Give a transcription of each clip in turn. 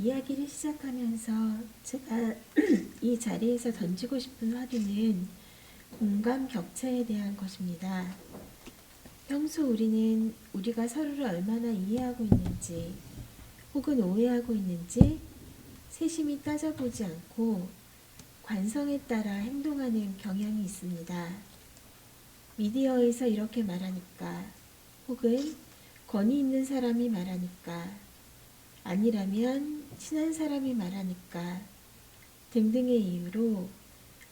이야기를 시작하면서 제가 이 자리에서 던지고 싶은 화두는 공감 격차에 대한 것입니다. 평소 우리가 서로를 얼마나 이해하고 있는지 혹은 오해하고 있는지 세심히 따져보지 않고 관성에 따라 행동하는 경향이 있습니다. 미디어에서 이렇게 말하니까 혹은 권위 있는 사람이 말하니까 아니라면 친한 사람이 말하니까 등등의 이유로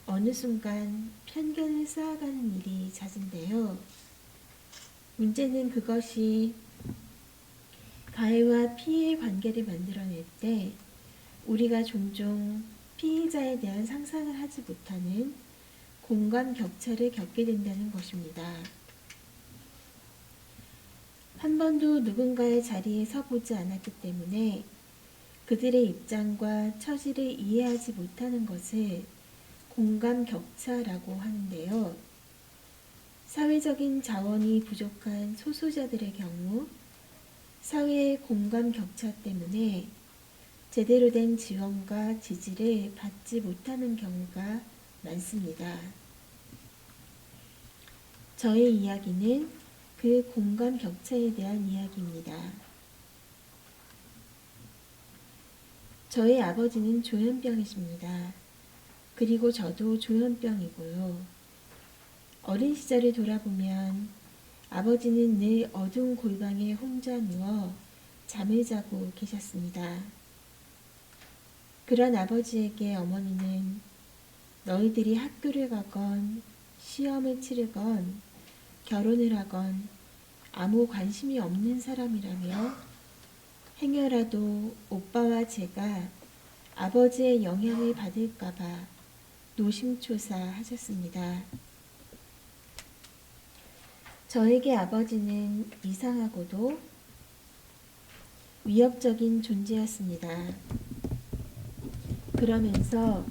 어느 순간 편견을 쌓아가는 일이 잦은데요. 문제는 그것이 가해와 피해의 관계를 만들어낼 때 우리가 종종 피해자에 대한 상상을 하지 못하는 공감 격차를 겪게 된다는 것입니다. 한 번도 누군가의 자리에 서보지 않았기 때문에 그들의 입장과 처지를 이해하지 못하는 것을 공감 격차라고 하는데요. 사회적인 자원이 부족한 소수자들의 경우 사회의 공감 격차 때문에 제대로 된 지원과 지지를 받지 못하는 경우가 많습니다. 저의 이야기는 그 공감 격차에 대한 이야기입니다. 저의 아버지는 조현병이십니다. 그리고 저도 조현병이고요. 어린 시절을 돌아보면 아버지는 늘 어두운 골방에 혼자 누워 잠을 자고 계셨습니다. 그런 아버지에게 어머니는 너희들이 학교를 가건 시험을 치르건 결혼을 하건 아무 관심이 없는 사람이라며 행여라도 오빠와 제가 아버지의 영향을 받을까봐 노심초사하셨습니다. 저에게 아버지는 이상하고도 위협적인 존재였습니다. 그러면서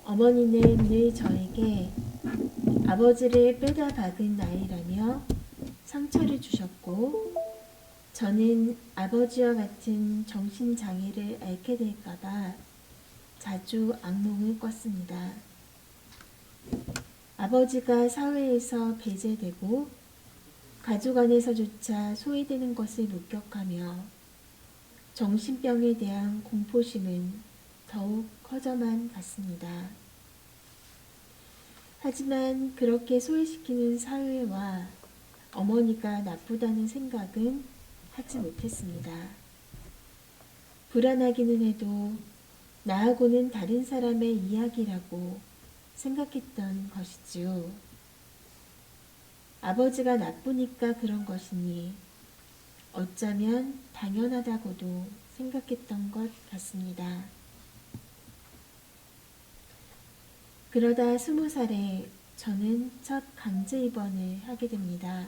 어머니는 늘 저에게 아버지를 빼다 박은 아이라며 상처를 주셨고 저는 아버지와 같은 정신장애를 앓게 될까봐 자주 악몽을 꿨습니다. 아버지가 사회에서 배제되고 가족 안에서조차 소외되는 것을 목격하며 정신병에 대한 공포심은 더욱 커져만 갔습니다. 하지만 그렇게 소외시키는 사회와 어머니가 나쁘다는 생각은 하지 못했습니다. 불안하기는 해도 나하고는 다른 사람의 이야기라고 생각했던 것이지요. 아버지가 나쁘니까 그런 것이니 어쩌면 당연하다고도 생각했던 것 같습니다. 그러다 20살에 저는 첫 강제 입원을 하게 됩니다.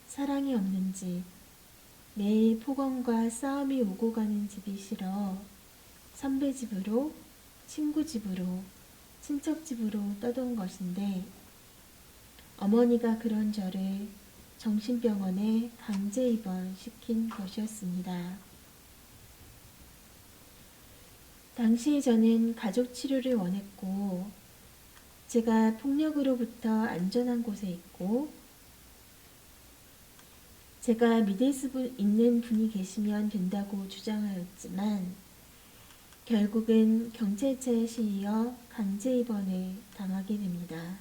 사랑이 없는 집, 매일 폭언과 싸움이 오고 가는 집이 싫어 선배 집으로, 친구 집으로, 친척 집으로 떠돈 것인데 어머니가 그런 저를 정신병원에 강제 입원시킨 것이었습니다. 당시 저는 가족 치료를 원했고 제가 폭력으로부터 안전한 곳에 있고 제가 믿을 수 있는 분이 계시면 된다고 주장하였지만 결국은 경찰차에 실려 강제 입원을 당하게 됩니다.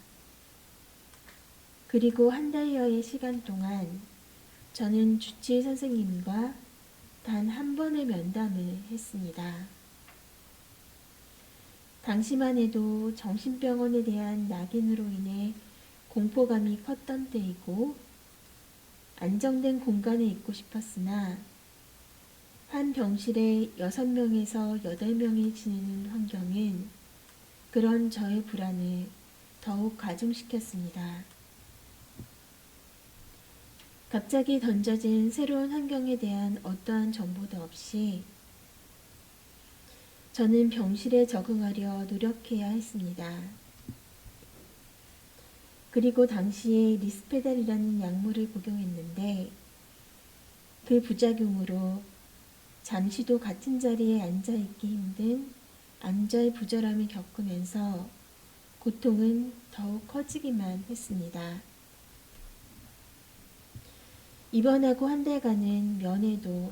그리고 한 달여의 시간 동안 저는 주치의 선생님과 단 한 번의 면담을 했습니다. 당시만 해도 정신병원에 대한 낙인으로 인해 공포감이 컸던 때이고 안정된 공간에 있고 싶었으나 한 병실에 6명에서 8명이 지내는 환경은 그런 저의 불안을 더욱 가중시켰습니다. 갑자기 던져진 새로운 환경에 대한 어떠한 정보도 없이 저는 병실에 적응하려 노력해야 했습니다. 그리고 당시에 리스페달이라는 약물을 복용했는데 그 부작용으로 잠시도 같은 자리에 앉아있기 힘든 안절부절함을 겪으면서 고통은 더욱 커지기만 했습니다. 입원하고 한 달간은 면회도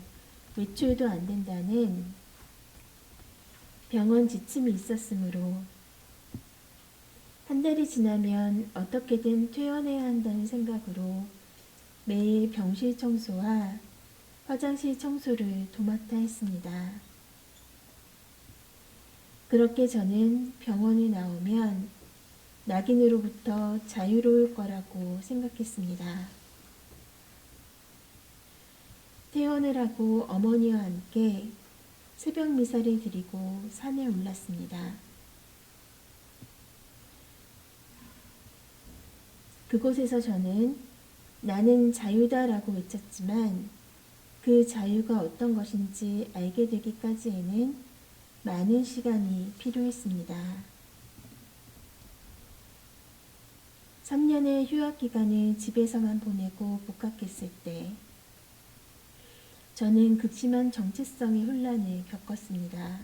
외출도 안 된다는 병원 지침이 있었으므로 한 달이 지나면 어떻게든 퇴원해야 한다는 생각으로 매일 병실 청소와 화장실 청소를 도맡아 했습니다. 그렇게 저는 병원에 나오면 낙인으로부터 자유로울 거라고 생각했습니다. 퇴원을 하고 어머니와 함께 새벽 미사를 드리고 산에 올랐습니다. 그곳에서 저는 나는 자유다라고 외쳤지만 그 자유가 어떤 것인지 알게 되기까지에는 많은 시간이 필요했습니다. 3년의 휴학 기간을 집에서만 보내고 복학했을 때 저는 극심한 정체성의 혼란을 겪었습니다.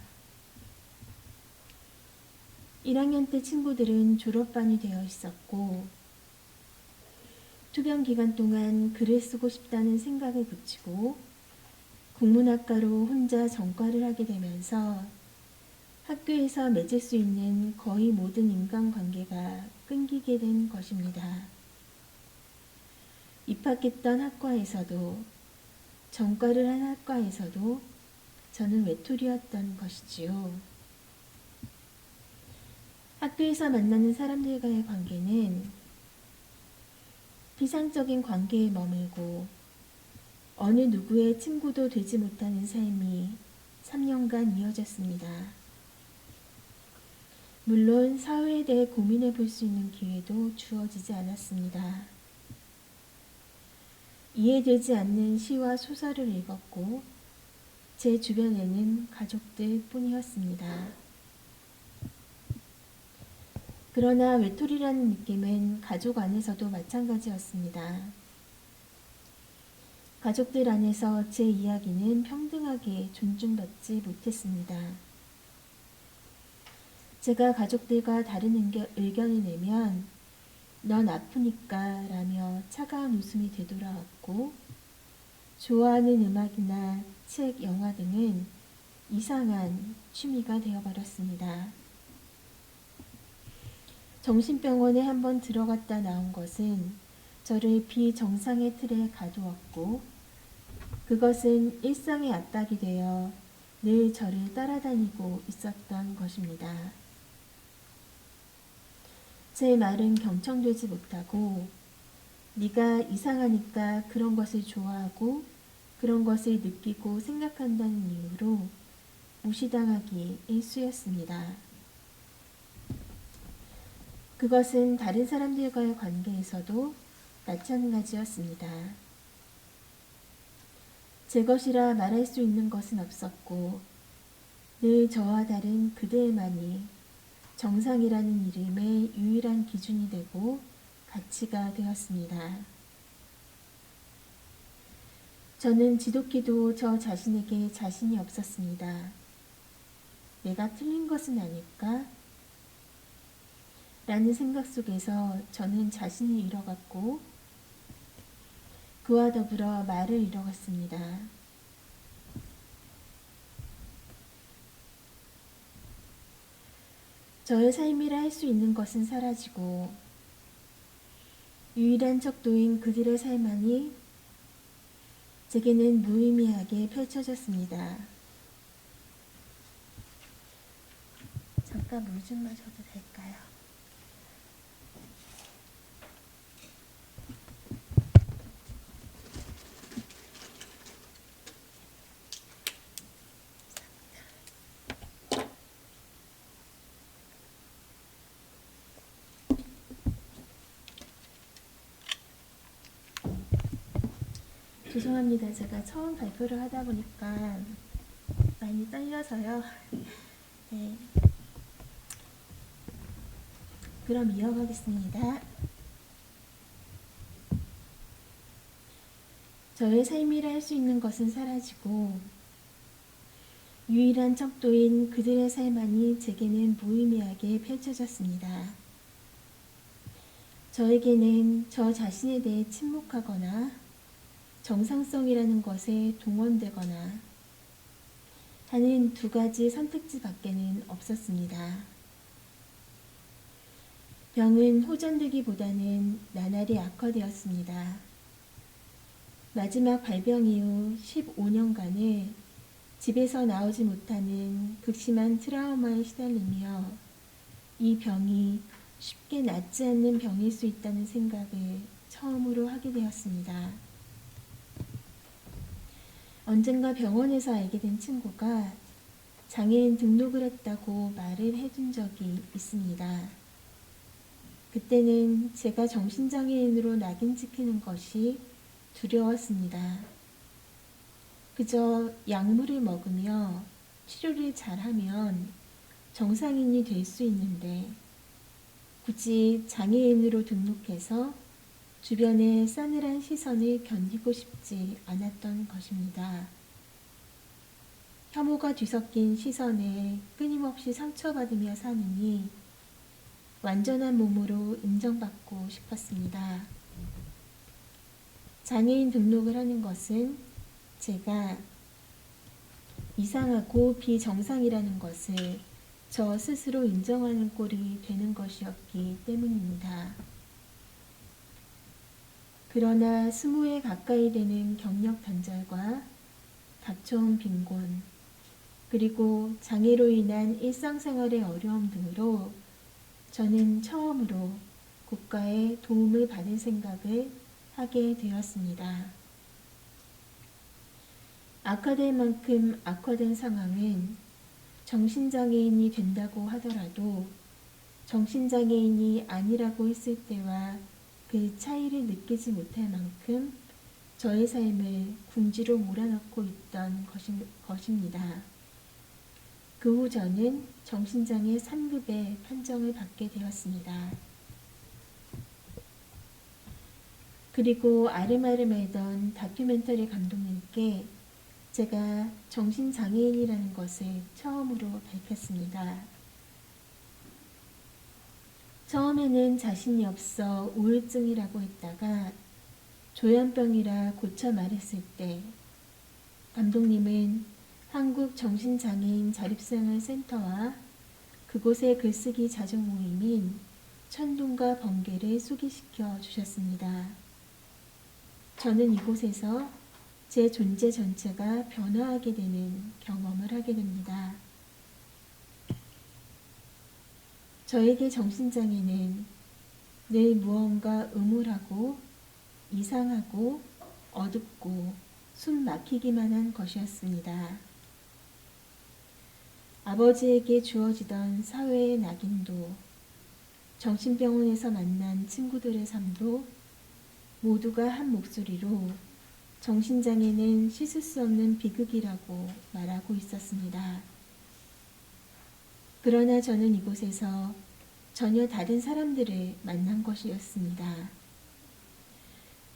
1학년 때 친구들은 졸업반이 되어 있었고 투병 기간 동안 글을 쓰고 싶다는 생각을 붙이고 국문학과로 혼자 전과를 하게 되면서 학교에서 맺을 수 있는 거의 모든 인간관계가 끊기게 된 것입니다. 입학했던 학과에서도 전과를 한 학과에서도 저는 외톨이였던 것이지요. 학교에서 만나는 사람들과의 관계는 피상적인 관계에 머물고 어느 누구의 친구도 되지 못하는 삶이 3년간 이어졌습니다. 물론 사회에 대해 고민해 볼 수 있는 기회도 주어지지 않았습니다. 이해되지 않는 시와 소설을 읽었고 제 주변에는 가족들 뿐이었습니다. 그러나 외톨이라는 느낌은 가족 안에서도 마찬가지였습니다. 가족들 안에서 제 이야기는 평등하게 존중받지 못했습니다. 제가 가족들과 다른 의견을 내면 넌 아프니까 라며 차가운 웃음이 되돌아왔고 좋아하는 음악이나 책, 영화 등은 이상한 취미가 되어버렸습니다. 정신병원에 한번 들어갔다 나온 것은 저를 비정상의 틀에 가두었고 그것은 일상의 압박이 되어 늘 저를 따라다니고 있었던 것입니다. 제 말은 경청되지 못하고 네가 이상하니까 그런 것을 좋아하고 그런 것을 느끼고 생각한다는 이유로 무시당하기 일쑤였습니다. 그것은 다른 사람들과의 관계에서도 마찬가지였습니다. 제 것이라 말할 수 있는 것은 없었고 늘 저와 다른 그대만이 정상이라는 이름의 유일한 기준이 되고 가치가 되었습니다. 저는 지독히도 저 자신에게 자신이 없었습니다. 내가 틀린 것은 아닐까? 라는 생각 속에서 저는 자신을 잃어갔고 그와 더불어 말을 잃어갔습니다. 저의 삶이라 할 수 있는 것은 사라지고 유일한 척도인 그들의 삶만이 제게는 무의미하게 펼쳐졌습니다. 잠깐 물 좀 마셔도 될까요? 죄송합니다. 제가 처음 발표를 하다 보니까 많이 떨려서요. 네. 그럼 이어가겠습니다. 저의 삶이라 할 수 있는 것은 사라지고 유일한 척도인 그들의 삶만이 제게는 무의미하게 펼쳐졌습니다. 저에게는 저 자신에 대해 침묵하거나 정상성이라는 것에 동원되거나 하는 두 가지 선택지 밖에는 없었습니다. 병은 호전되기보다는 나날이 악화되었습니다. 마지막 발병 이후 15년간을 집에서 나오지 못하는 극심한 트라우마에 시달리며 이 병이 쉽게 낫지 않는 병일 수 있다는 생각을 처음으로 하게 되었습니다. 언젠가 병원에서 알게 된 친구가 장애인 등록을 했다고 말을 해준 적이 있습니다. 그때는 제가 정신장애인으로 낙인 찍히는 것이 두려웠습니다. 그저 약물을 먹으며 치료를 잘하면 정상인이 될 수 있는데 굳이 장애인으로 등록해서 주변의 싸늘한 시선을 견디고 싶지 않았던 것입니다. 혐오가 뒤섞인 시선에 끊임없이 상처받으며 사느니 완전한 몸으로 인정받고 싶었습니다. 장애인 등록을 하는 것은 제가 이상하고 비정상이라는 것을 저 스스로 인정하는 꼴이 되는 것이었기 때문입니다. 그러나 20에 가까이 되는 경력 단절과 닥쳐온 빈곤, 그리고 장애로 인한 일상생활의 어려움 등으로 저는 처음으로 국가의 도움을 받을 생각을 하게 되었습니다. 악화될 만큼 악화된 상황은 정신장애인이 된다고 하더라도 정신장애인이 아니라고 했을 때와 그 차이를 느끼지 못할 만큼 저의 삶을 궁지로 몰아넣고 있던 것입니다. 그 후 저는 정신장애 3급의 판정을 받게 되었습니다. 그리고 아름아름하던 다큐멘터리 감독님께 제가 정신장애인이라는 것을 처음으로 밝혔습니다. 처음에는 자신이 없어 우울증이라고 했다가 조현병이라 고쳐 말했을 때 감독님은 한국정신장애인 자립생활센터와 그곳의 글쓰기 자정 모임인 천둥과 번개를 소개시켜 주셨습니다. 저는 이곳에서 제 존재 전체가 변화하게 되는 경험을 하게 됩니다. 저에게 정신장애는 늘 무언가 음울하고 이상하고 어둡고 숨 막히기만 한 것이었습니다. 아버지에게 주어지던 사회의 낙인도, 정신병원에서 만난 친구들의 삶도 모두가 한 목소리로 정신장애는 씻을 수 없는 비극이라고 말하고 있었습니다. 그러나 저는 이곳에서 전혀 다른 사람들을 만난 것이었습니다.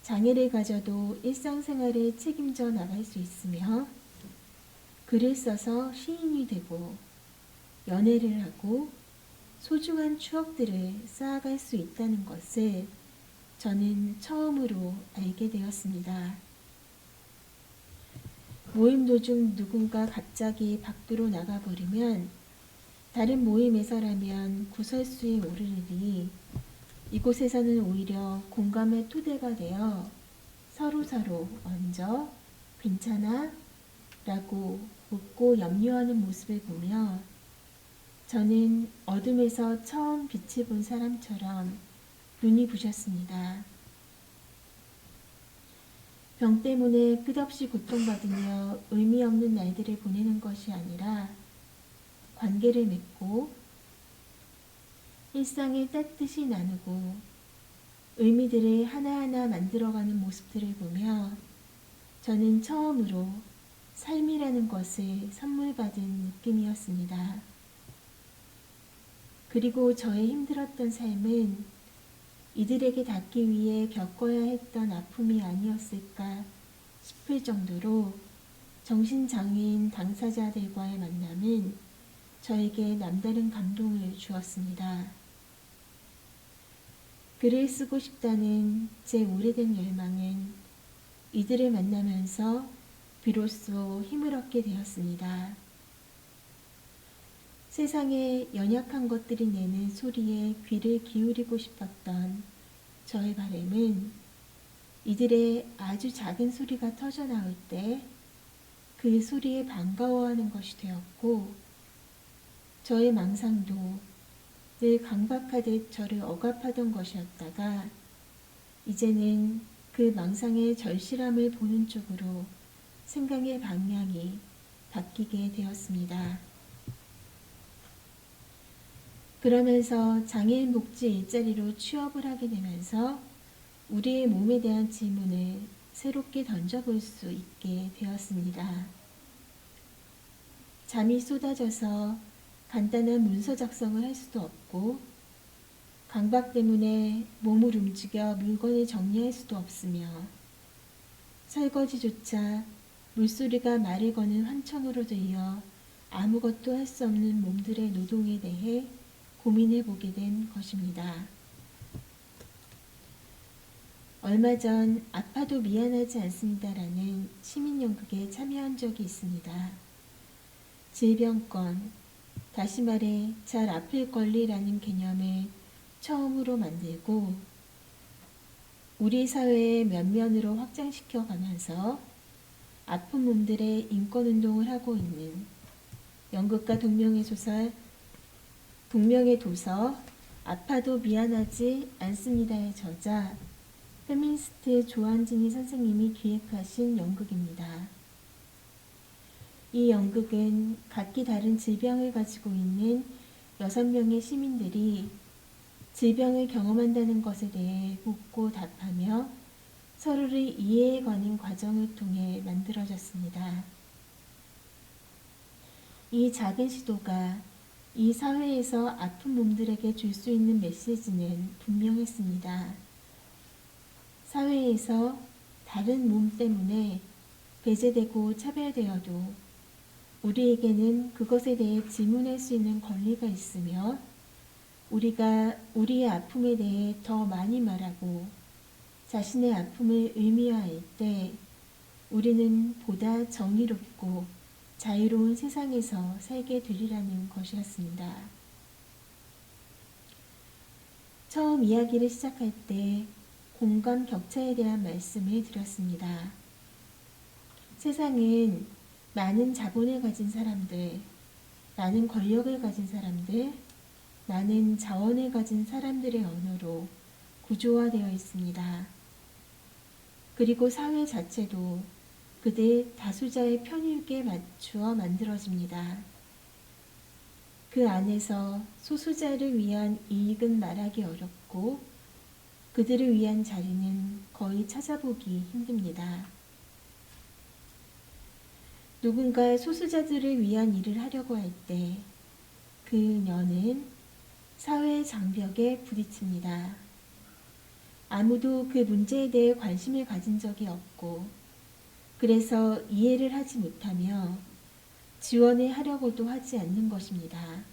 장애를 가져도 일상생활에 책임져 나갈 수 있으며 글을 써서 시인이 되고 연애를 하고 소중한 추억들을 쌓아갈 수 있다는 것을 저는 처음으로 알게 되었습니다. 모임 도중 누군가 갑자기 밖으로 나가버리면 다른 모임에서라면 구설수에 오르르니 이곳에서는 오히려 공감의 토대가 되어 서로서로 먼저 괜찮아? 라고 묻고 염려하는 모습을 보며 저는 어둠에서 처음 빛을 본 사람처럼 눈이 부셨습니다. 병 때문에 끝없이 고통받으며 의미 없는 날들을 보내는 것이 아니라 관계를 맺고 일상을 따뜻이 나누고 의미들을 하나하나 만들어가는 모습들을 보며 저는 처음으로 삶이라는 것을 선물 받은 느낌이었습니다. 그리고 저의 힘들었던 삶은 이들에게 닿기 위해 겪어야 했던 아픔이 아니었을까 싶을 정도로 정신장애인 당사자들과의 만남은 저에게 남다른 감동을 주었습니다. 글을 쓰고 싶다는 제 오래된 열망은 이들을 만나면서 비로소 힘을 얻게 되었습니다. 세상에 연약한 것들이 내는 소리에 귀를 기울이고 싶었던 저의 바람은 이들의 아주 작은 소리가 터져나올 때 그 소리에 반가워하는 것이 되었고, 저의 망상도 늘 강박하듯 저를 억압하던 것이었다가 이제는 그 망상의 절실함을 보는 쪽으로 생각의 방향이 바뀌게 되었습니다. 그러면서 장애인 복지 일자리로 취업을 하게 되면서 우리의 몸에 대한 질문을 새롭게 던져볼 수 있게 되었습니다. 잠이 쏟아져서 간단한 문서 작성을 할 수도 없고, 강박 때문에 몸을 움직여 물건을 정리할 수도 없으며, 설거지조차 물소리가 말을 거는 환청으로 들려 아무것도 할 수 없는 몸들의 노동에 대해 고민해 보게 된 것입니다. 얼마 전 아파도 미안하지 않습니다라는 시민연극에 참여한 적이 있습니다. 질병권, 다시 말해 잘 아플 권리라는 개념을 처음으로 만들고 우리 사회의 면면으로 확장시켜 가면서 아픈 몸들의 인권운동을 하고 있는 연극과 동명의 도서 아파도 미안하지 않습니다의 저자 페미니스트 조한진이 선생님이 기획하신 연극입니다. 이 연극은 각기 다른 질병을 가지고 있는 6명의 시민들이 질병을 경험한다는 것에 대해 묻고 답하며 서로를 이해해가는 과정을 통해 만들어졌습니다. 이 작은 시도가 이 사회에서 아픈 몸들에게 줄 수 있는 메시지는 분명했습니다. 사회에서 다른 몸 때문에 배제되고 차별되어도 우리에게는 그것에 대해 질문할 수 있는 권리가 있으며 우리가 우리의 아픔에 대해 더 많이 말하고 자신의 아픔을 의미화할 때 우리는 보다 정의롭고 자유로운 세상에서 살게 되리라는 것이었습니다. 처음 이야기를 시작할 때 공감 격차에 대한 말씀을 드렸습니다. 세상은 많은 자본을 가진 사람들, 많은 권력을 가진 사람들, 많은 자원을 가진 사람들의 언어로 구조화되어 있습니다. 그리고 사회 자체도 그들 다수자의 편익에 맞추어 만들어집니다. 그 안에서 소수자를 위한 이익은 말하기 어렵고 그들을 위한 자리는 거의 찾아보기 힘듭니다. 누군가 소수자들을 위한 일을 하려고 할 때 그녀는 사회의 장벽에 부딪힙니다. 아무도 그 문제에 대해 관심을 가진 적이 없고 그래서 이해를 하지 못하며 지원을 하려고도 하지 않는 것입니다.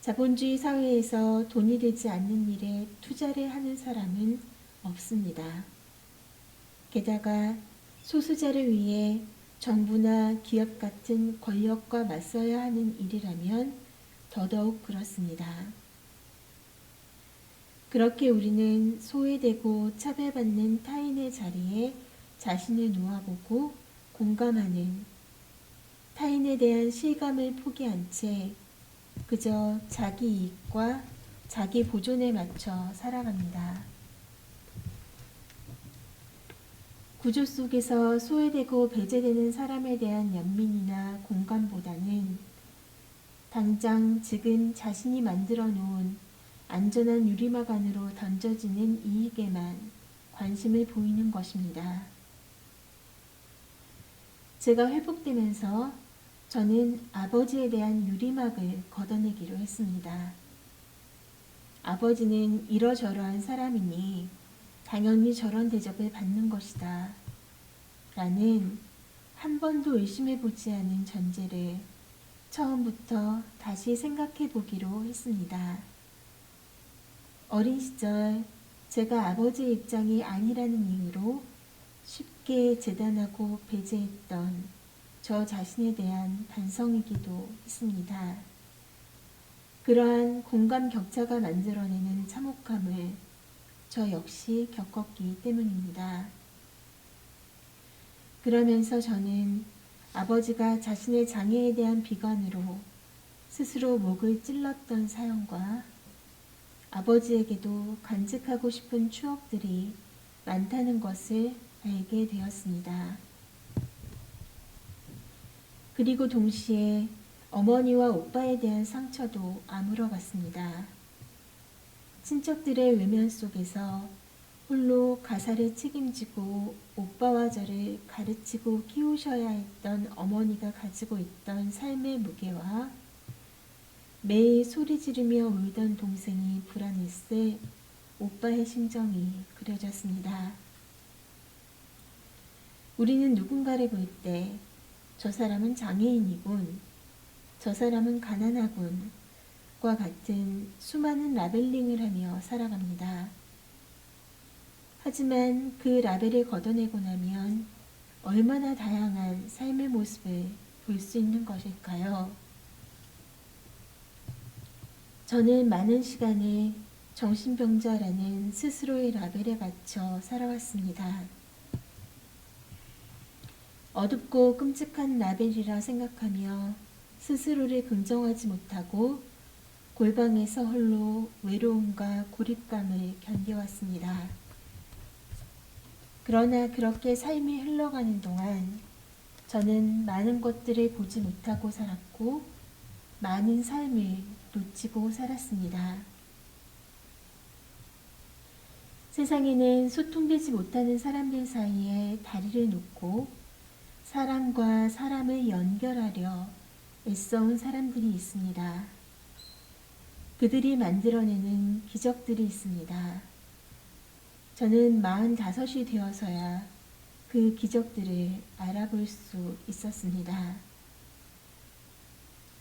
자본주의 사회에서 돈이 되지 않는 일에 투자를 하는 사람은 없습니다. 게다가 소수자를 위해 정부나 기업 같은 권력과 맞서야 하는 일이라면 더더욱 그렇습니다. 그렇게 우리는 소외되고 차별받는 타인의 자리에 자신을 놓아보고 공감하는 타인에 대한 실감을 포기한 채 그저 자기 이익과 자기 보존에 맞춰 살아갑니다. 구조 속에서 소외되고 배제되는 사람에 대한 연민이나 공감보다는 당장 지금 자신이 만들어 놓은 안전한 유리막 안으로 던져지는 이익에만 관심을 보이는 것입니다. 제가 회복되면서 저는 아버지에 대한 유리막을 걷어내기로 했습니다. 아버지는 이러저러한 사람이니 당연히 저런 대접을 받는 것이다. 라는 한 번도 의심해보지 않은 전제를 처음부터 다시 생각해 보기로 했습니다. 어린 시절 제가 아버지의 입장이 아니라는 이유로 쉽게 재단하고 배제했던 저 자신에 대한 반성이기도 했습니다. 그러한 공감 격차가 만들어내는 참혹함을 저 역시 겪었기 때문입니다. 그러면서 저는 아버지가 자신의 장애에 대한 비관으로 스스로 목을 찔렀던 사연과 아버지에게도 간직하고 싶은 추억들이 많다는 것을 알게 되었습니다. 그리고 동시에 어머니와 오빠에 대한 상처도 아물어 갔습니다. 친척들의 외면 속에서 홀로 가사를 책임지고 오빠와 저를 가르치고 키우셔야 했던 어머니가 가지고 있던 삶의 무게와 매일 소리 지르며 울던 동생이 불안했을 오빠의 심정이 그려졌습니다. 우리는 누군가를 볼 때 저 사람은 장애인이군, 저 사람은 가난하군 과 같은 수많은 라벨링을 하며 살아갑니다. 하지만 그 라벨을 걷어내고 나면 얼마나 다양한 삶의 모습을 볼 수 있는 것일까요? 저는 많은 시간을 정신병자라는 스스로의 라벨에 갇혀 살아왔습니다. 어둡고 끔찍한 라벨이라 생각하며 스스로를 긍정하지 못하고 골방에서 홀로 외로움과 고립감을 견뎌왔습니다. 그러나 그렇게 삶이 흘러가는 동안 저는 많은 것들을 보지 못하고 살았고 많은 삶을 놓치고 살았습니다. 세상에는 소통되지 못하는 사람들 사이에 다리를 놓고 사람과 사람을 연결하려 애써온 사람들이 있습니다. 그들이 만들어내는 기적들이 있습니다. 저는 45이 되어서야 그 기적들을 알아볼 수 있었습니다.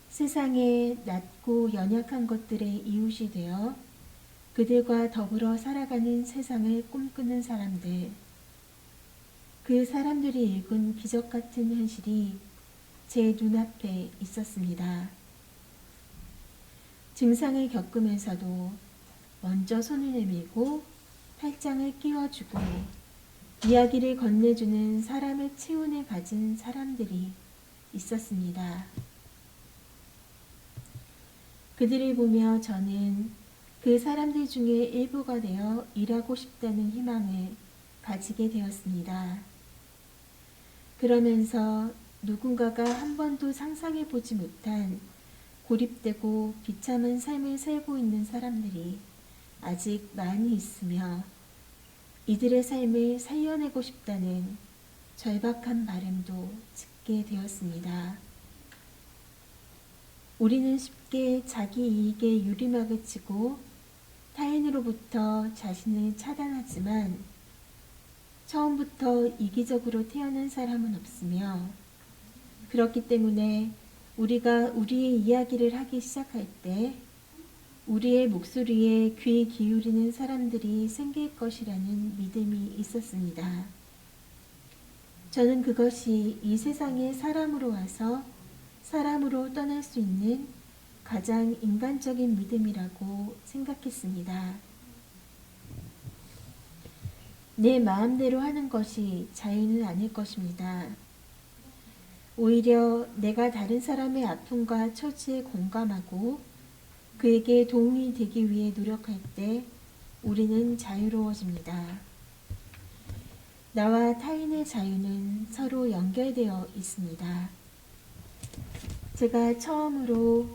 세상에 낮고 연약한 것들의 이웃이 되어 그들과 더불어 살아가는 세상을 꿈꾸는 사람들, 그 사람들이 일군 기적 같은 현실이 제 눈앞에 있었습니다. 증상을 겪으면서도 먼저 손을 내밀고 팔짱을 끼워주고 이야기를 건네주는 사람의 체온을 가진 사람들이 있었습니다. 그들을 보며 저는 그 사람들 중에 일부가 되어 일하고 싶다는 희망을 가지게 되었습니다. 그러면서 누군가가 한 번도 상상해보지 못한 고립되고 비참한 삶을 살고 있는 사람들이 아직 많이 있으며 이들의 삶을 살려내고 싶다는 절박한 바람도 짓게 되었습니다. 우리는 쉽게 자기 이익에 유리막을 치고 타인으로부터 자신을 차단하지만 처음부터 이기적으로 태어난 사람은 없으며 그렇기 때문에 우리가 우리의 이야기를 하기 시작할 때 우리의 목소리에 귀 기울이는 사람들이 생길 것이라는 믿음이 있었습니다. 저는 그것이 이 세상에 사람으로 와서 사람으로 떠날 수 있는 가장 인간적인 믿음이라고 생각했습니다. 내 마음대로 하는 것이 자유는 아닐 것입니다. 오히려 내가 다른 사람의 아픔과 처지에 공감하고 그에게 도움이 되기 위해 노력할 때 우리는 자유로워집니다. 나와 타인의 자유는 서로 연결되어 있습니다. 제가 처음으로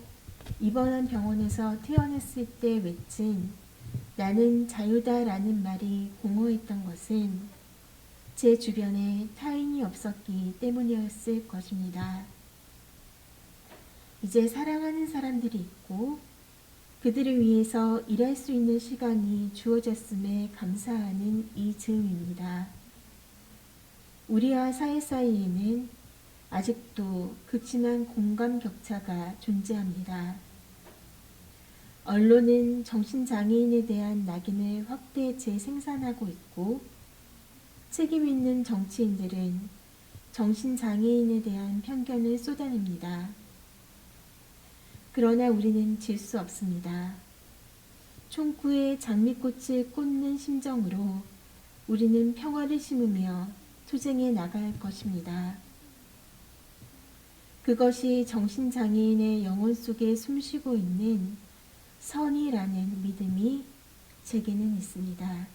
입원한 병원에서 퇴원했을 때 외친 나는 자유다라는 말이 공허했던 것은 제 주변에 타인이 없었기 때문이었을 것입니다. 이제 사랑하는 사람들이 있고 그들을 위해서 일할 수 있는 시간이 주어졌음에 감사하는 이 즈음입니다. 우리와 사이 사이에는 아직도 극심한 공감 격차가 존재합니다. 언론은 정신장애인에 대한 낙인을 확대 재생산하고 있고, 책임 있는 정치인들은 정신장애인에 대한 편견을 쏟아냅니다. 그러나 우리는 질 수 없습니다. 총구에 장미꽃을 꽂는 심정으로 우리는 평화를 심으며 투쟁해 나갈 것입니다. 그것이 정신장애인의 영혼 속에 숨쉬고 있는 선이라는 믿음이 제게는 있습니다.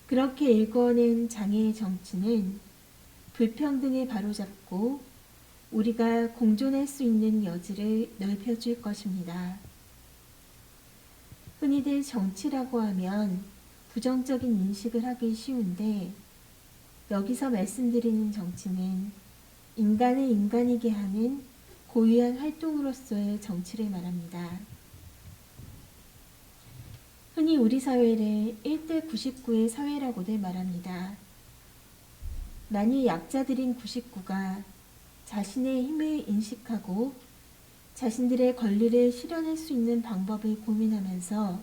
그렇게 일궈낸 장애의 정치는 불평등에 바로잡고 우리가 공존할 수 있는 여지를 넓혀줄 것입니다. 흔히들 정치라고 하면 부정적인 인식을 하기 쉬운데, 여기서 말씀드리는 정치는 인간을 인간이게 하는 고유한 활동으로서의 정치를 말합니다. 흔히 우리 사회를 1대 99의 사회라고들 말합니다. 만일 약자들인 99가 자신의 힘을 인식하고 자신들의 권리를 실현할 수 있는 방법을 고민하면서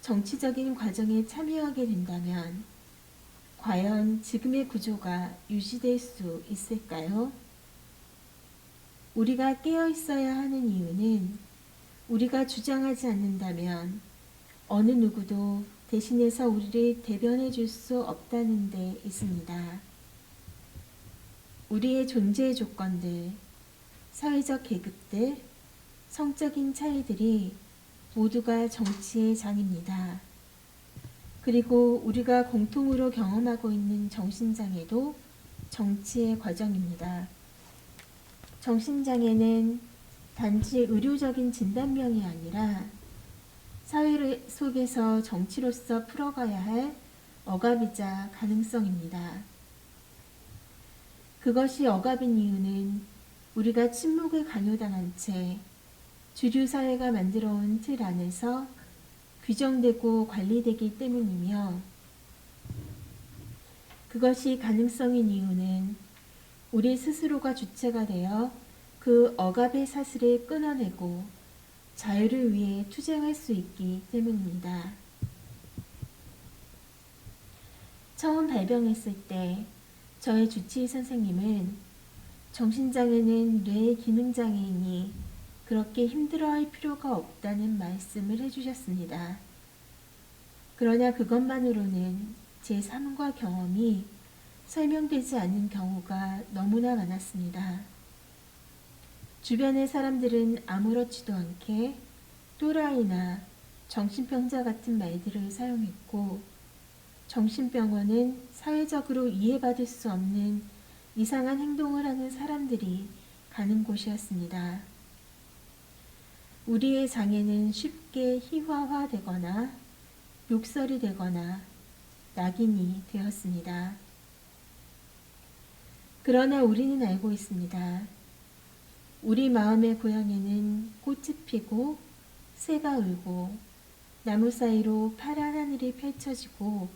정치적인 과정에 참여하게 된다면 과연 지금의 구조가 유지될 수 있을까요? 우리가 깨어 있어야 하는 이유는 우리가 주장하지 않는다면 어느 누구도 대신해서 우리를 대변해 줄 수 없다는 데 있습니다. 우리의 존재의 조건들, 사회적 계급들, 성적인 차이들이 모두가 정치의 장입니다. 그리고 우리가 공통으로 경험하고 있는 정신장애도 정치의 과정입니다. 정신장애는 단지 의료적인 진단명이 아니라 사회 속에서 정치로서 풀어가야 할 억압이자 가능성입니다. 그것이 억압인 이유는 우리가 침묵을 강요당한 채 주류 사회가 만들어온 틀 안에서 규정되고 관리되기 때문이며, 그것이 가능성인 이유는 우리 스스로가 주체가 되어 그 억압의 사슬을 끊어내고 자유를 위해 투쟁할 수 있기 때문입니다. 처음 발병했을 때 저의 주치의 선생님은 정신장애는 뇌의 기능장애이니 그렇게 힘들어할 필요가 없다는 말씀을 해주셨습니다. 그러나 그것만으로는 제 삶과 경험이 설명되지 않는 경우가 너무나 많았습니다. 주변의 사람들은 아무렇지도 않게 또라이나 정신병자 같은 말들을 사용했고, 정신병원은 사회적으로 이해받을 수 없는 이상한 행동을 하는 사람들이 가는 곳이었습니다. 우리의 장애는 쉽게 희화화되거나 욕설이 되거나 낙인이 되었습니다. 그러나 우리는 알고 있습니다. 우리 마음의 고향에는 꽃이 피고 새가 울고 나무 사이로 파란 하늘이 펼쳐지고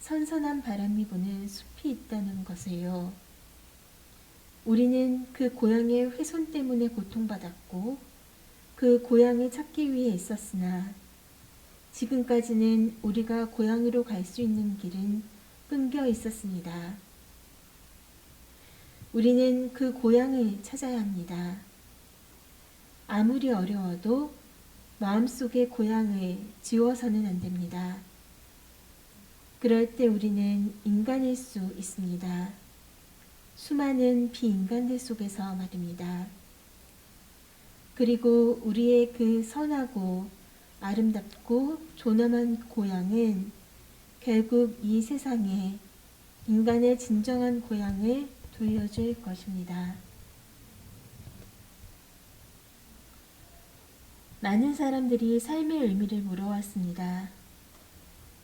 선선한 바람이 부는 숲이 있다는 것을요. 우리는 그 고향의 훼손 때문에 고통받았고 그 고향을 찾기 위해 있었으나 지금까지는 우리가 고향으로 갈 수 있는 길은 끊겨 있었습니다. 우리는 그 고향을 찾아야 합니다. 아무리 어려워도 마음속의 고향을 지워서는 안 됩니다. 그럴 때 우리는 인간일 수 있습니다. 수많은 비인간들 속에서 말입니다. 그리고 우리의 그 선하고 아름답고 존엄한 고향은 결국 이 세상에 인간의 진정한 고향을 돌려줄 것입니다. 많은 사람들이 삶의 의미를 물어왔습니다.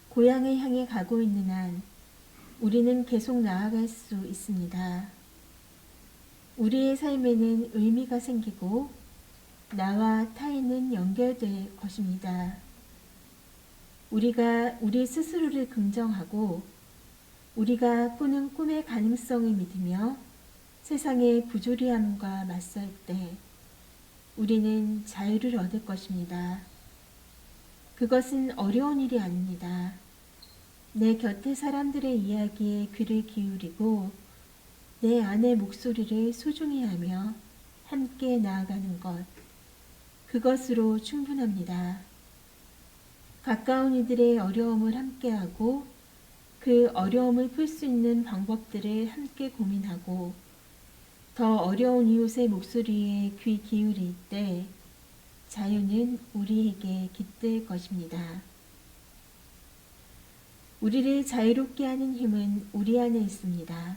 고향을 향해 가고 있는 한 우리는 계속 나아갈 수 있습니다. 우리의 삶에는 의미가 생기고 나와 타인은 연결될 것입니다. 우리가 우리 스스로를 긍정하고 우리가 꾸는 꿈의 가능성을 믿으며 세상의 부조리함과 맞설 때 우리는 자유를 얻을 것입니다. 그것은 어려운 일이 아닙니다. 내 곁의 사람들의 이야기에 귀를 기울이고 내 안의 목소리를 소중히 하며 함께 나아가는 것, 그것으로 충분합니다. 가까운 이들의 어려움을 함께하고 그 어려움을 풀 수 있는 방법들을 함께 고민하고 더 어려운 이웃의 목소리에 귀 기울일 때 자유는 우리에게 깃들 것입니다. 우리를 자유롭게 하는 힘은 우리 안에 있습니다.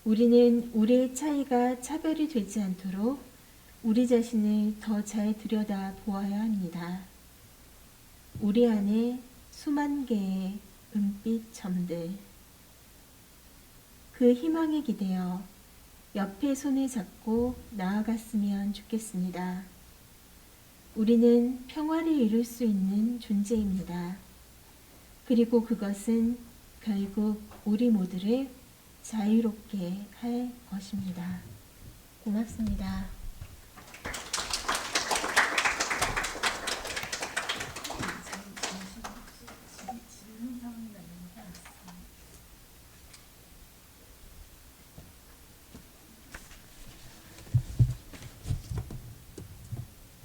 우리는 우리의 차이가 차별이 되지 않도록 우리 자신을 더 잘 들여다 보아야 합니다. 우리 안에 수만 개의 은빛 점들, 그 희망에 기대어 옆에 손을 잡고 나아갔으면 좋겠습니다. 우리는 평화를 이룰 수 있는 존재입니다. 그리고 그것은 결국 우리 모두를 자유롭게 할 것입니다. 고맙습니다.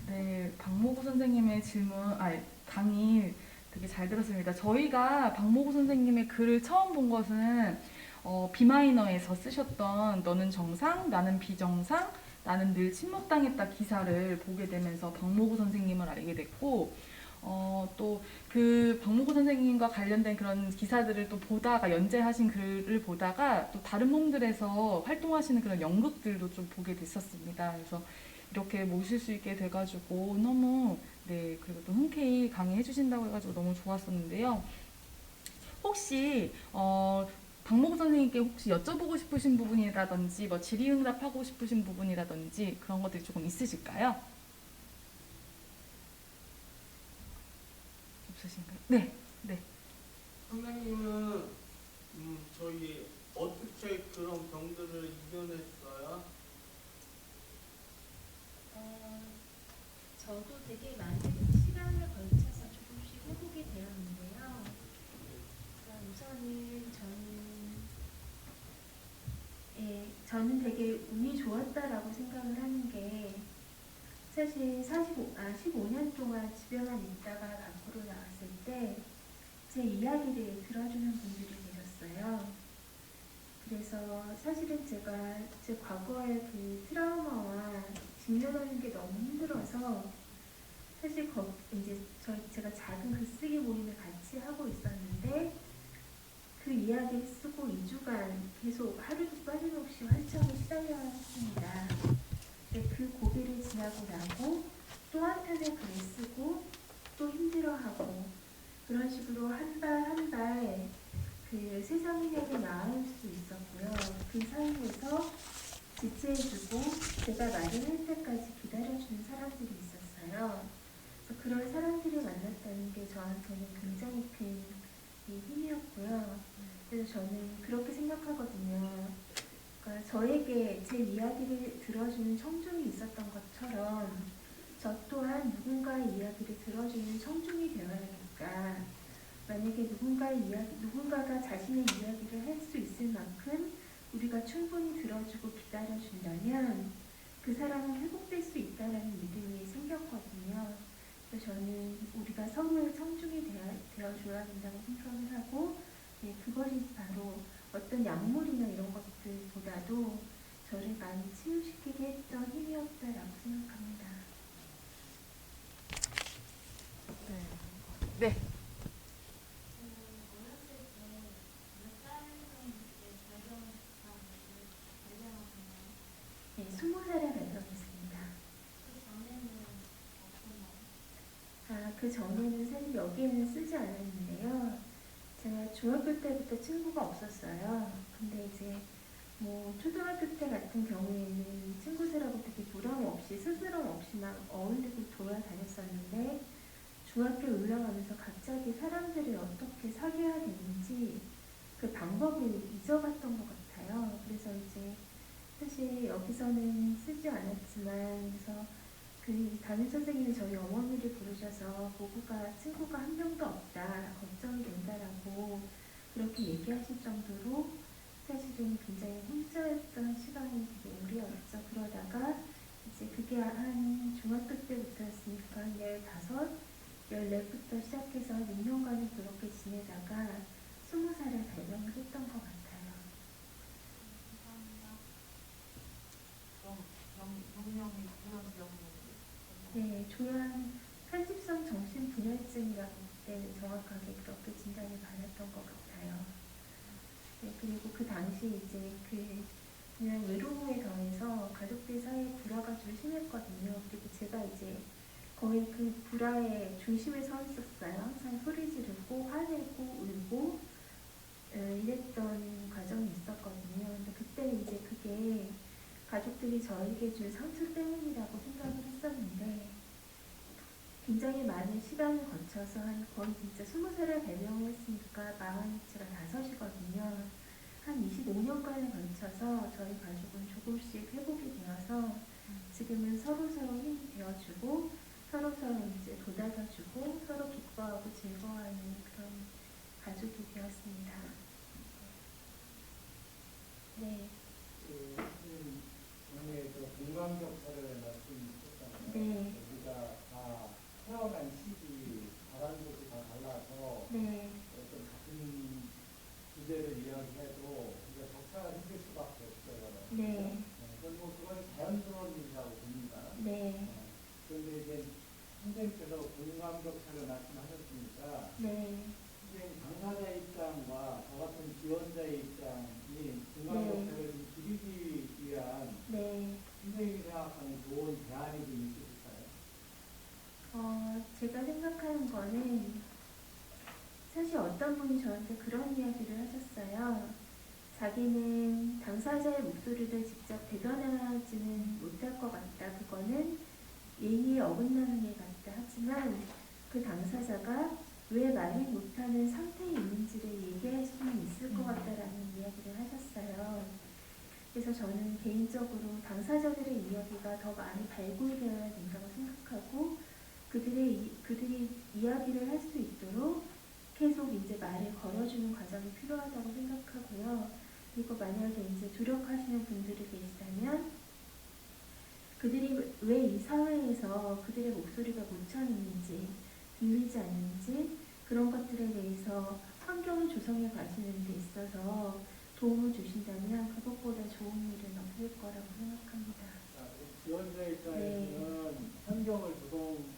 네, 박모구 선생님의 강의 되게 잘 들었습니다. 저희가 박모구 선생님의 글을 처음 본 것은 비마이너에서 쓰셨던 너는 정상, 나는 비정상, 나는 늘 침묵당했다 기사를 보게 되면서 박모구 선생님을 알게 됐고, 또 그 박모구 선생님과 관련된 그런 기사들을 또 보다가 연재하신 글을 보다가 또 다른 몸들에서 활동하시는 그런 연극들도 좀 보게 됐었습니다. 그래서 이렇게 모실 수 있게 돼가지고 너무 그리고 또 흔쾌히 강의해 주신다고 해가지고 너무 좋았었는데요. 혹시 박모구 선생님께 혹시 여쭤보고 싶으신 부분이라든지 뭐 질의응답하고 싶으신 부분이라든지 그런 것들이 조금 있으실까요? 없으신가요? 네. 선생님은 저희 어떻게 그런 병들을 이겨냈어요? 저도 되게 많은 시간을 걸쳐서 조금씩 해보게 되었는데요. 우선은 저는 되게 운이 좋았다라고 생각을 하는 게 사실 15년 동안 집에만 있다가 밖으로 나왔을 때 제 이야기를 들어주는 분들이 계셨어요. 그래서 사실은 제가 제 과거의 그 트라우마와 직면하는 게 너무 힘들어서 사실 이제 제가 작은 글쓰기 모임을 같이 하고 있었는데 그 이야기를 쓰고 2주간 계속 하루도 빠짐없이 활동을 시달려야 했습니다. 그 고비를 지나고 나고 또 한편의 글을 쓰고 또 힘들어하고 그런 식으로 한 발 한 발 그 세상을 향해 나아올 수 있었고요. 그 사이에서 지지해주고 제가 마련할 때까지 기다려주는 사람들이 있었어요. 그래서 그런 사람들을 만났다는 게 저한테는 굉장히 큰 힘이었고요. 그래서 저는 그렇게 생각하거든요. 그러니까 저에게 제 이야기를 들어주는 청중이 있었던 것처럼 저 또한 누군가의 이야기를 들어주는 청중이 되어야겠다. 만약에 누군가가 자신의 이야기를 할 수 있을 만큼 우리가 충분히 들어주고 기다려준다면 그 사람은 회복될 수 있다는 믿음이 생겼거든요. 그래서 저는 우리가 서로의 청중이 되어줘야 된다고 생각을 하고 그것이 바로 어떤 약물이나 이런 것들보다도 저를 많이 치유시키게 했던 힘이었다라고 생각합니다. 네. 네, 20살에 발견했습니다. 그 전에는 사실 여기에는 쓰지 않았는데요. 제가 중학교 때부터 친구가 없었어요. 근데 이제 뭐 초등학교 때 같은 경우에는 친구들하고 되게 부담 없이 스스럼 없이 막 어울리고 돌아다녔었는데 중학교 올라가면서 갑자기 사람들을 어떻게 사귀어야 되는지 그 방법을 잊어봤던 것 같아요. 그래서 이제 여기서는 쓰지 않았지만 그래서 그 담임 선생님이 저희 어머니를 부르셔서 모구가 친구가 한 명도 없다, 걱정이 된다라고 그렇게 얘기하실 정도로 사실은 굉장히 혼자였던 시간이 되게 오래였죠. 그러다가 이제 그게 한 중학교 때부터였으니까 15, 14부터 시작해서 6년간을 그렇게 지내다가 20살에 발령을 했던 것 같아요. 네, 조현 편집성 정신분열증이라고 그때는 정확하게 그렇게 진단을 받았던 것 같아요. 네, 그리고 그 당시 이제 그냥 외로움에 더해서 가족들 사이에 불화가 좀 심했거든요. 그리고 제가 이제 거의 그 불화의 중심에 서 있었어요. 항상 소리 지르고 화내고 울고 이랬던 과정이 있었거든요. 근데 그때는 이제 그게 가족들이 저에게 준 상처 때문이라고 생각을 했었는데 굉장히 많은 시간을 거쳐서 한 거의 진짜 20살에 발령을 했으니까 40제가 5이거든요. 한 25년간에 걸쳐서 저희 가족은 조금씩 회복이 되어서 지금은 서로서로 힘이 되어주고 서로서로 이제 도닥여주고 서로 기뻐하고 즐거워하는 그런 가족이 되었습니다. 네. 그 공감격차를 말씀하셨잖아요. 네. 우리가 다 태어난 시기, 자란 곳이 다 달라서 네. 어떤 같은 주제를 이야기해도 우리가 격차가 생길 수밖에 없어요. 네. 그건 그건 자연스러운 일이라고 봅니다. 네. 그런데 이제 선생님께서 공감격차를 말씀하셨으니까 네. 선생님 당사자 입장과 저 같은 지원자의 입장이 공감격차를 좀 줄이기 위한 네. 선생님이 생각하는 좋은 대안이 좀 있으실까요? 제가 생각하는 거는 사실 어떤 분이 저한테 그런 이야기를 하셨어요. 자기는 당사자의 목소리를 직접 대변하지는 못할 것 같다. 그거는 예의에 어긋나는 일 같다. 하지만 그 당사자가 왜 말을 못하는 상태에 있는지를 얘기할 수는 있을 것 같다라는 이야기를 하셨어요. 그래서 저는 개인적으로 당사자들의 이야기가 더 많이 발굴되어야 된다고 생각하고 그들이 이야기를 할 수 있도록 계속 이제 말을 걸어주는 과정이 필요하다고 생각하고요. 그리고 만약에 이제 조력하시는 분들이 계시다면 그들이 왜 이 사회에서 그들의 목소리가 못 찾는지 들리지 않는지 그런 것들에 대해서 환경을 조성해 가시는 데 있어서 도움을 주신다면 그것보다 좋은 일은 없을 거라고 생각합니다. 지원자 입장에서는 환경을 조성하는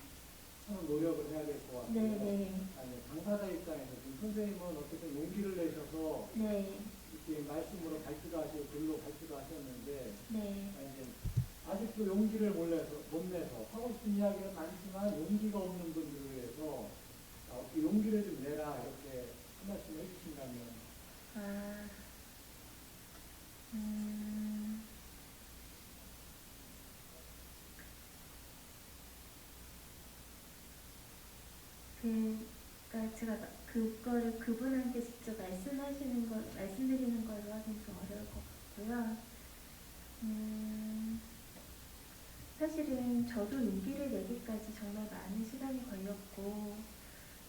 노력을 해야 될 것 같아요. 네. 아니, 당사자 입장에서 지금 선생님은 어쨌든 용기를 내셔서 네. 이렇게 말씀으로 밝히도 하시고 글로 밝히도 하셨는데 네. 아직도 용기를 못 내서 하고 싶은 이야기가 많지만 용기가 없는 분들을 위해서 용기를 좀 내라 이렇게 한 말씀 해주신다면. 그러니까 제가 그거를 그분한테 직접 말씀드리는 걸로 하긴 좀 어려울 것 같고요. 사실은 저도 용기를 내기까지 정말 많은 시간이 걸렸고,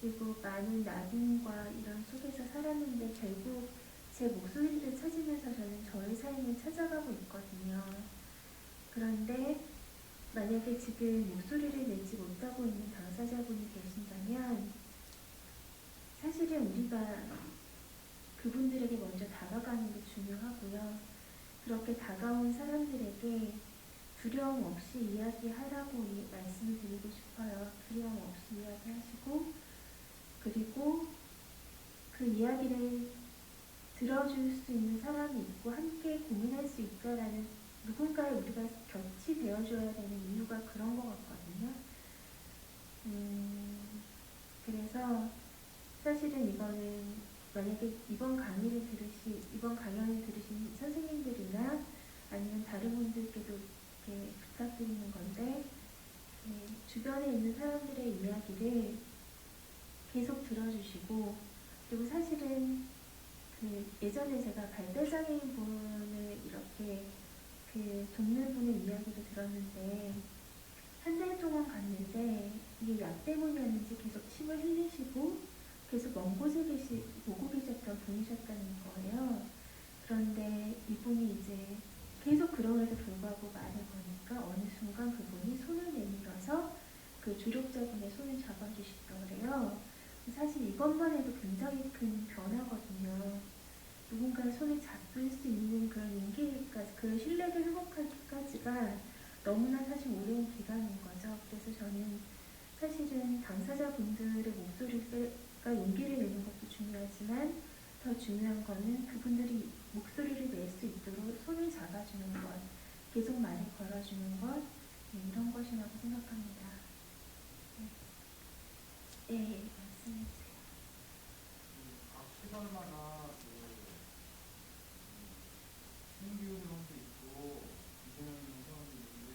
그리고 많은 낙인과 이런 속에서 살았는데 결국 제 목소리를 찾으면서 저는 저의 삶을 찾아가고 있거든요. 그런데 만약에 지금 목소리를 내지 못하고 있는 당사자분이 계신다면 사실은 우리가 그분들에게 먼저 다가가는 게 중요하고요. 그렇게 다가온 사람들에게 두려움 없이 이야기하라고 말씀을 드리고 싶어요. 두려움 없이 이야기하시고 그리고 그 이야기를 들어줄 수 있는 사람이 있고 함께 고민할 수 있다라는 누군가의 우리가 곁이 되어줘야 되는 이유가 그런 것 같거든요. 그래서 사실은 이거는 만약에 이번 강연을 들으신 선생님들이나 아니면 다른 분들께도 이렇게 부탁드리는 건데 주변에 있는 사람들의 이야기를 계속 들어주시고 그리고 사실은 예전에 제가 발달장애인 분을 이렇게 그 돕는 분의 이야기도 들었는데 한 달 동안 갔는데 이게 약 때문이었는지 계속 침을 흘리시고 계속 먼 곳에 보고 계셨던 분이셨다는 거예요. 그런데 이분이 이제 계속 그럼에도 불구하고 말을 거니까 어느 순간 그분이 손을 내밀어서 그 조력자분의 손을 잡아주시더래요. 사실 이것만 해도 굉장히 큰 변화거든요. 누군가의 손을 잡을 수 있는 그런 인기까지, 그 신뢰를 회복하기까지가 너무나 사실 오랜 기간인 거죠. 그래서 저는 사실은 당사자분들의 목소리가 용기를 내는 것도 중요하지만 더 중요한 거는 그분들이 목소리를 낼 수 있도록 손을 잡아주는 것, 계속 말을 걸어주는 것, 네, 이런 것이라고 생각합니다. 네, 말씀해주세요. 각 시설마다 신규 회원도 있고 이전에 있는 회원도 있는데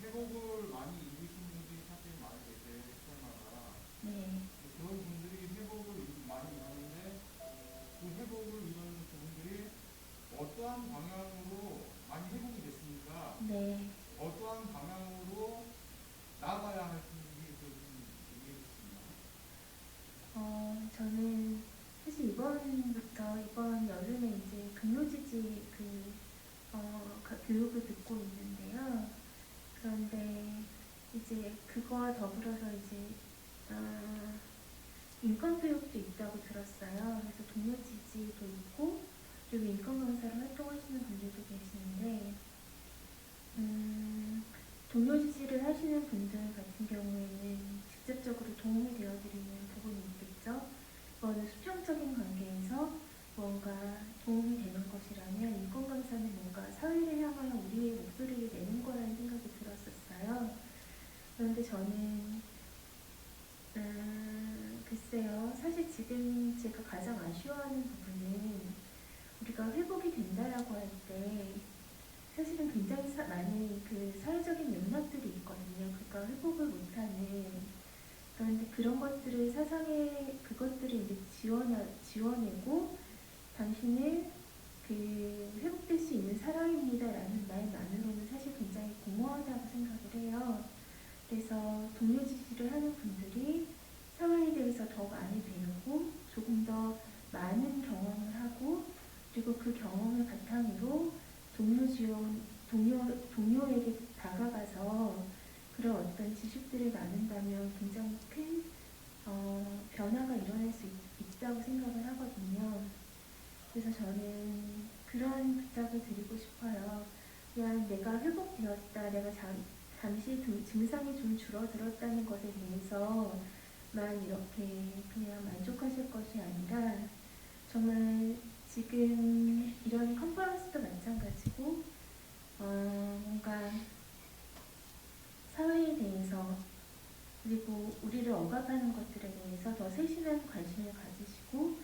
회복을 많이 이루신 분들이 사실 많이 계세요. 시설마다. 네, 그런 분들이 회복을 많이 이루는데 그 회복을 이루는 그분들이 어떠한 방향으로 많이 회복이 됐습니까? 네. 어떠한 방향으로 나아가야 할지 좀 얘기해 주시면. 저는 사실 이번 여름에 이제 근로지지 교육을 듣고 있는데요. 그런데 이제 그거와 더불어서 이제 인권교육도 있다고 들었어요. 그래서 동료지지도 있고 그리고 인권강사로 활동하시는 분들도 계시는데 동료지지를 하시는 분들 같은 경우에는 직접적으로 도움이 되어드리는 부분이 있겠죠. 그거는 수평적인 관계에서 뭔가 도움이 되는 것이라면 인권강사는 뭔가 사회를 향하여 우리의 목소리를 내는 거라는 생각이 들었었어요. 그런데 저는 글쎄요. 사실 지금 제가 가장 아쉬워하는 부분은 우리가 회복이 된다라고 할 때 사실은 굉장히 많은 그 사회적인 맥락들이 있거든요. 그러니까 회복을 못하는. 그런데 그런 것들을 그것들을 이제 지워내고 당신을 그 회복될 수 있는 사람입니다라는 말만으로는 사실 굉장히 고마하다고 생각을 해요. 그래서 동료 지지를 하는 분들이 사회에 대해서 더 많이 배우고 조금 더 많은 경험을 하고 그리고 그 경험을 바탕으로 동료에게 다가가서 그런 어떤 지식들을 나눈다면 굉장히 큰 변화가 일어날 수 있다고 생각을 하거든요. 그래서 저는 그런 부탁을 드리고 싶어요. 그냥 내가 회복되었다, 내가 잠시 증상이 좀 줄어들었다는 것에 대해서만 이렇게 그냥 만족하실 것이 아니라 정말 지금 이런 컨퍼런스도 마찬가지고 뭔가 사회에 대해서 그리고 우리를 억압하는 것들에 대해서 더 세심한 관심을 가지시고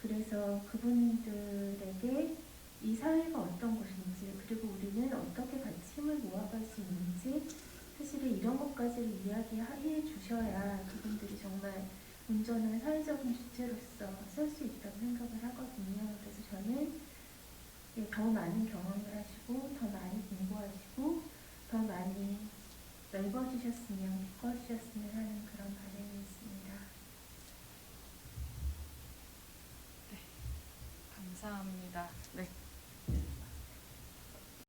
그래서 그분들에게 이 사회가 어떤 것인지 그리고 우리는 어떻게 같이 힘을 모아갈 수 있는지 사실은 이런 것까지를 이야기해 주셔야 그분들이 정말 온전한 사회적인 주체로서 설 수 있다고 생각을 하거든요. 그래서 저는 더 많은 경험을 하시고 더 많이 공부하시고 더 많이 넓어지셨으면 깊어지셨으면 하는 그런 바람이 있습니다. 감사합니다. 네.